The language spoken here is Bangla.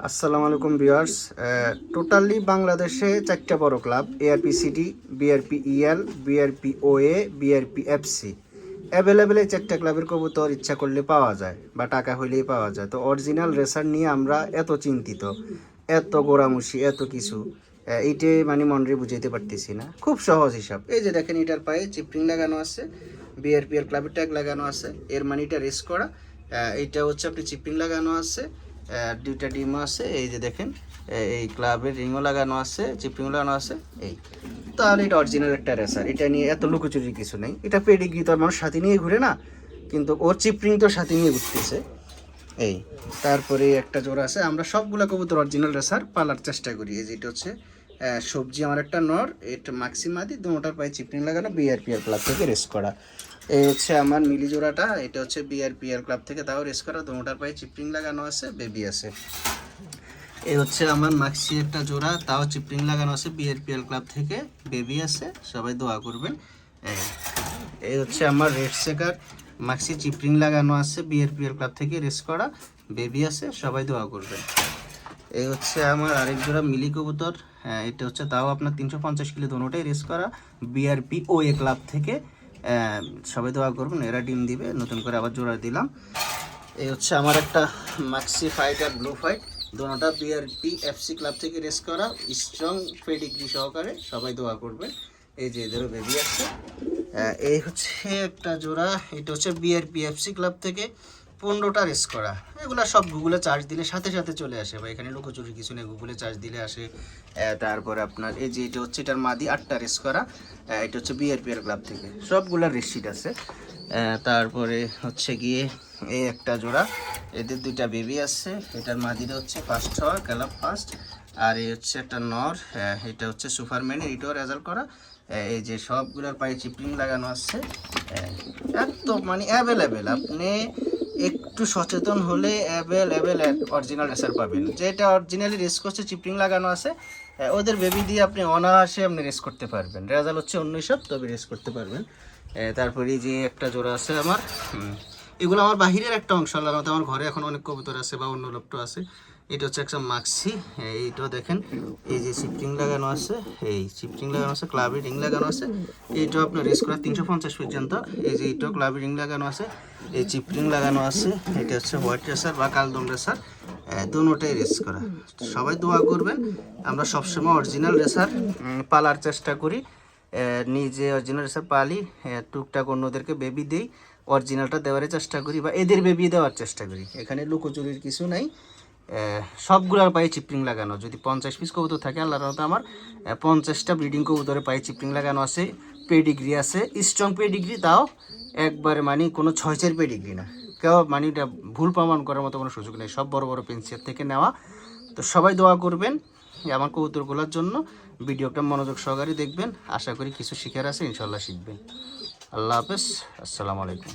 আসসালামু আলাইকুম ভিউয়ার্স। টোটালি বাংলাদেশে 4টা বড় club ARP city, BRP El, BRP OA, BRP FC available. এই 4টা ক্লাবের কবুতর ইচ্ছা করলে পাওয়া যায় বা টাকা হইলেই পাওয়া যায়। তো অরিজিনাল রেসার নিয়ে আমরা এত চিন্তিত, এত গোড়ামুষি, এত কিছু এইটাই মানে মনরে বুঝাইতে পারতেছি না। খুব সহজ হিসাব। এই যে দেখেন, এটার পায়ে চিপরিং লাগানো আছে, বিআরপি এর ক্লাবের ট্যাগ লাগানো আছে, এর মানে এটা রেস করা। এইটা হচ্ছে আপনি চিপরিং লাগানো আছে, দুইটা ডিমও আছে। এই যে দেখেন, এই ক্লাবের রিংও লাগানো আছে, চিপরিংও লাগানো আছে। এই তাহলে এটা অরিজিনাল একটা রেসার। এটা নিয়ে এত লুকোচুরির কিছু নেই। এটা পেডিগ্রি তো মানুষ সাথে নিয়ে ঘুরে না, কিন্তু ওর চিপরিং তো সাথে নিয়ে ঘুরতেছে। এই তারপরে একটা জোড়া আছে। আমরা সবগুলো কবুতর অরিজিনাল রেসার পালার চেষ্টা করি। এই যেটা হচ্ছে সবজি, আমার একটা নর, এটা মাক্সিমাদি, দুটোটার পায়ে চিপরিং লাগানো, বিআরপিআর ক্লাব থেকে রেস করা। এই হচ্ছে আমার মিলি জোড়াটা, এটা হচ্ছে বিআরপিআর ক্লাব থেকে, তাও রেস করা, দুটোটার পায়ে চিপরিং লাগানো আছে, বেবি আছে। এই হচ্ছে আমার মাক্সি একটা জোড়া, তাও চিপরিং লাগানো আছে, বিআরপিএল ক্লাব থেকে, বেবি আছে। সবাই দোয়া করবেন। এই হচ্ছে আমার রেড সেকার, মাক্সি চিপরিং লাগানো আছে, বিআরপিএল ক্লাব থেকে রেস করা, বেবি আছে। সবাই দোয়া করবেন। এই হচ্ছে আমার আরেক জোড়া মিলি কবুতর। এটা হচ্ছে তাও আপনার 350 কিলো, দোনোটাই রেস করা, বিআরপি ওএ ক্লাব থেকে। সবাই দোয়া করবেন, এরা ডিম দিবে। নতুন করে আবার জোড়া দিলাম। এই হচ্ছে আমার একটা মাক্সি ফাইট আর ব্লু ফাইট, দোনোটা বিআরপি এফসি ক্লাব থেকে রেস করা, স্ট্রং পেডিগ্রি সহকারে। সবাই দোয়া করবে। এই যে এদেরও বেবি আছে। এই হচ্ছে একটা জোড়া, এটা হচ্ছে বিআরপি এফসি ক্লাব থেকে, 15টা রেস করা। এগুলো সব গুগলে চার্জ দিলে সাথে সাথে চলে আসে, বা এখানে লুকোচুরি কিছু নেই, গুগলে চার্জ দিলে আসে। তারপরে আপনার এই যে এটা হচ্ছে, এটার মাদি 8টা রেস করা। এটা হচ্ছে বিআরপিআর ক্লাব থেকে, সবগুলার রেসিট আছে। তারপরে হচ্ছে গিয়ে এই একটা জোড়া, এদের দুইটা বেবি আছে। এটার মাদিটা হচ্ছে ফার্স্ট হওয়ার, ক্লাব ফার্স্ট। আর এই হচ্ছে একটা নর, এটা হচ্ছে সুপারম্যানের, এটাও রেজাল্ট করা। এই যে সবগুলোর পায়ে চিপরিং লাগানো আছে। এত মানে অ্যাভেলেবেল, আপনি একটু সচেতন হলে অ্যাভেলেবেল অরিজিনাল রেসার পাবেন। যেটা অরিজিনালি রেস করছে, চিপরিং লাগানো আছে, ওদের বেবি দিয়ে আপনি অনায়াসে আপনি রেস করতে পারবেন। রেজাল্ট হচ্ছে অন্য সব, তবে রেস করতে পারবেন। তারপরে যে একটা জোড়া আছে আমার, এগুলো আমার বাহিরের একটা অংশ, আল্লাহর রহমতে আমার ঘরে এখন অনেক কবুতর আছে বা অন্য লোকটো আছে। এটা হচ্ছে একটা মাক্সি, এইটাও দেখেন, এই যে চিপরিং লাগানো আছে, এই চিপরিং লাগানো আছে, ক্লাবে রিং লাগানো আছে। এইটাও আপনার রেস করা 350 পর্যন্ত। এই যে এইটাও ক্লাবে রিং লাগানো আছে, এই চিপরিং লাগানো আছে। এটা হচ্ছে হোয়াইট রেসার বা কালদম রেসার, দুটোটাই রেস করা। সবাই দোয়া করবেন। আমরা সবসময় অরিজিনাল রেসার পালার চেষ্টা করি, নিজে অরিজিনাল রেসার পালি, টুকটাক অন্যদেরকে বেবি দিই, অরিজিনালটা দেওয়ার চেষ্টা করি বা এদের বেবি দেওয়ার চেষ্টা করি। এখানে লুকোচুরির কিছু নাই। সবগুলোর পায়ে চিপরিং লাগানো। যদি 50 পিস কবুতর থাকে, আল্লাহর রহমতে আমার 50টা ব্রিডিং কবুতরের পায়ে চিপরিং লাগানো আছে, পেডিগ্রি আছে, স্ট্রং পেডিগ্রি, তাও একবারে মানে কোনো 6-4 পেডিগ্রি না। কেউ মানে এটা ভুল প্রমাণ করার মতো কোনো সুযোগ নেই, সব বড় বড় পেন্সিল থেকে নেওয়া। তো সবাই দোয়া করবেন আমার কবুতরগুলোর জন্য। ভিডিওটা মনোযোগ সহকারে দেখবেন, আশা করি কিছু শিখার আছে, ইনশাল্লাহ শিখবেন। আল্লাহ হাফেজ, আসসালামু আলাইকুম।